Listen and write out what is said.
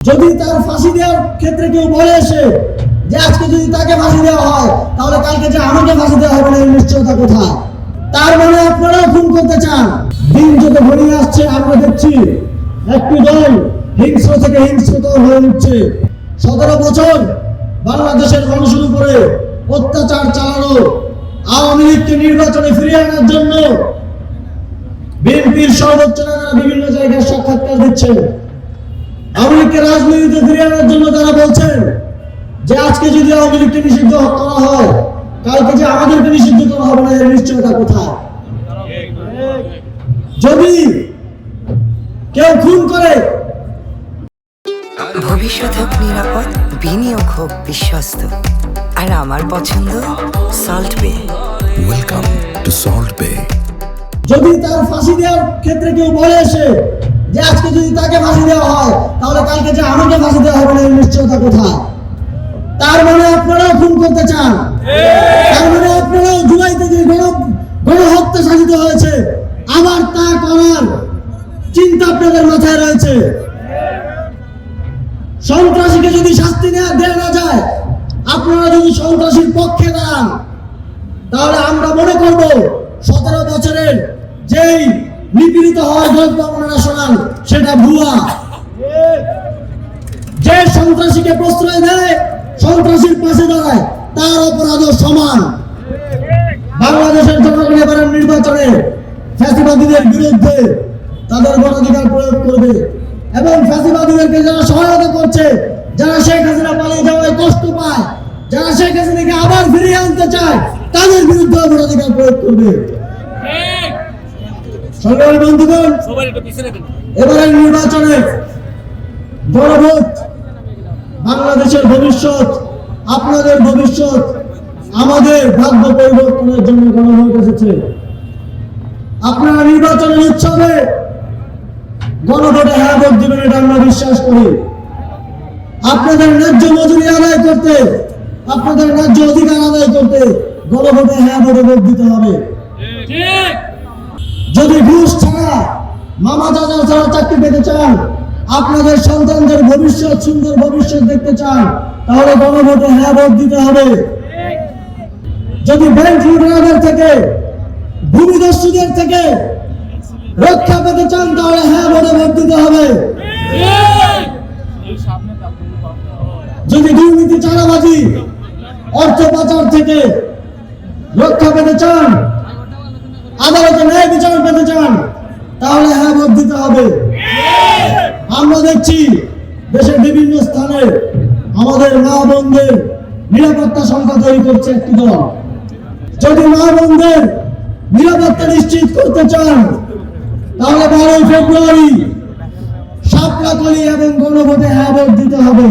যদি তার ফাঁসি দেওয়ার ক্ষেত্রে কেউ বলে এসে যে আজকে যদি তাকে ফাঁসি দেওয়া হয় তাহলে কালকে যে আমাকে ফাঁসি দেওয়া হবে না, এর নিশ্চয়তা কোথায়? তার মানে আপনারাও খুন করতে চান। দিন যত ঘনিয়ে আসছে আমরা দেখছি একটি দল হিংস্র থেকে হিংস্রতর হয়ে উঠছে। 17 বছর বাংলাদেশের মানুষের উপরে অত্যাচার চালানো আওয়ামী লীগকে নির্বাচনে ফিরিয়ে আনার জন্য বিএনপির সর্বোচ্চ নেতারা বিভিন্ন জায়গায় সাক্ষাৎকার দিচ্ছেন। আওয়ামী লীগকে রাজনীতিতে ফিরিয়ে আনার জন্য তারা বলছেন যে আজকে যদি আওয়ামী লীগকে নিষিদ্ধ করা হয় কালকে যে আমাদেরকে নিষিদ্ধ করা হবে না, এর নিশ্চয়তা কোথায়? যদি কেউ খুন করে ভবিষ্যৎ হোক নিরাপদ, বিনিয়োগ হোক বিশ্বস্ত, আর আমার পছন্দ সল্ট বে। ওয়েলকাম টু সল্ট বে। যদি তার ফাঁসি দেওয়ার ক্ষেত্রে কেউ বলে এসে যে আজকে যদি তাকে ফাঁসি দেওয়া হয় তাহলে কালকে যে আমাকে ফাঁসি দেওয়া হবে না, এর নিশ্চয়তা কোথায়? তার মানে আপনারাও খুন করতে চান। তার মানে আপনারাও জুলাইতে যে গণহত্যা সাজিত হয়েছে আবার তা করার চিন্তা আপনাদের মাথায় রয়েছে। সন্ত্রাসীকে যদি শাস্তি দেওয়া না যায়, আপনারা যদি সন্ত্রাসীর পক্ষে দাঁড়ান তাহলে আমরা মনে করব 17 বছরের যেই নিপীড়িত হওয়ার গল্প আপনারা শোনান সেটা ভুয়া। যে সন্ত্রাসীকে প্রশ্রয় দেয়, সন্ত্রাসীর পাশে দাঁড়ায়, তার অপরাধও সমান। বাংলাদেশের জনগণ এবারের নির্বাচনে ফ্যাসিবাদীদের বিরুদ্ধে তাদের ভোটাধিকার প্রয়োগ করবে এবং ফ্যাসিবাদীদেরকে যারা সহায়তা করছে, যারা শেখ হাসিনা পালিয়ে যাওয়ায় কষ্ট পায়, যারা শেখ হাসিনাকে আবার ফিরিয়ে আনতে চায়, তাদের বিরুদ্ধে ভোটাধিকার প্রয়োগ করবে। সরকারি বন্ধুগণ, এবারের নির্বাচনে গণভোট বাংলাদেশের ভবিষ্যৎ, আপনাদের ভবিষ্যৎ, আমাদের ভাগ্য পরিবর্তনের জন্য গণভোট এসেছে। আপনারা নির্বাচনের উৎসবে গণভোটে হ্যাঁ ভোট দিবেন, এটা আমরা বিশ্বাস করি। আপনাদের ন্যায্য মজুরি আদায় করতে, আপনাদের ন্যায্য অধিকার আদায় করতে গণভোটে হ্যাঁ ভোটে ভোট দিতে হবে। যদি ঘুষ ছাড়া, মামা চাচা ছাড়া চাকরি পেতে চান, আপনাদের সন্তানদের ভবিষ্যৎ, সুন্দর ভবিষ্যৎ দেখতে চান, তাহলে গণভোটে হ্যাঁ ভোট দিতে হবে। যদি ব্যাংক লুটেরাদের থেকে, ভূমিদস্যুদের থেকে রক্ষা পেতে চান, তাহলে হ্যাঁ ভোটে ভোট দিতে হবে। যদি দুর্নীতি, চাঁদাবাজি, অর্থ পাচার থেকে রক্ষা পেতে চান, আদালতে ন্যায় বিচার পেতে চান, তাহলে হ্যাঁ ভোট দিতে হবে। আমরা দেখছি দেশের বিভিন্ন স্থানে আমাদের মা বোনদের নিরাপত্তা সংখ্যা তৈরি করছে একটি দল। যদি মা বোনদের নিরাপত্তা নিশ্চিত করতে চান তাহলে 12 ফেব্রুয়ারি শাপলাকলি এবং গণভোটে হ্যাঁ ভোট দিতে হবে।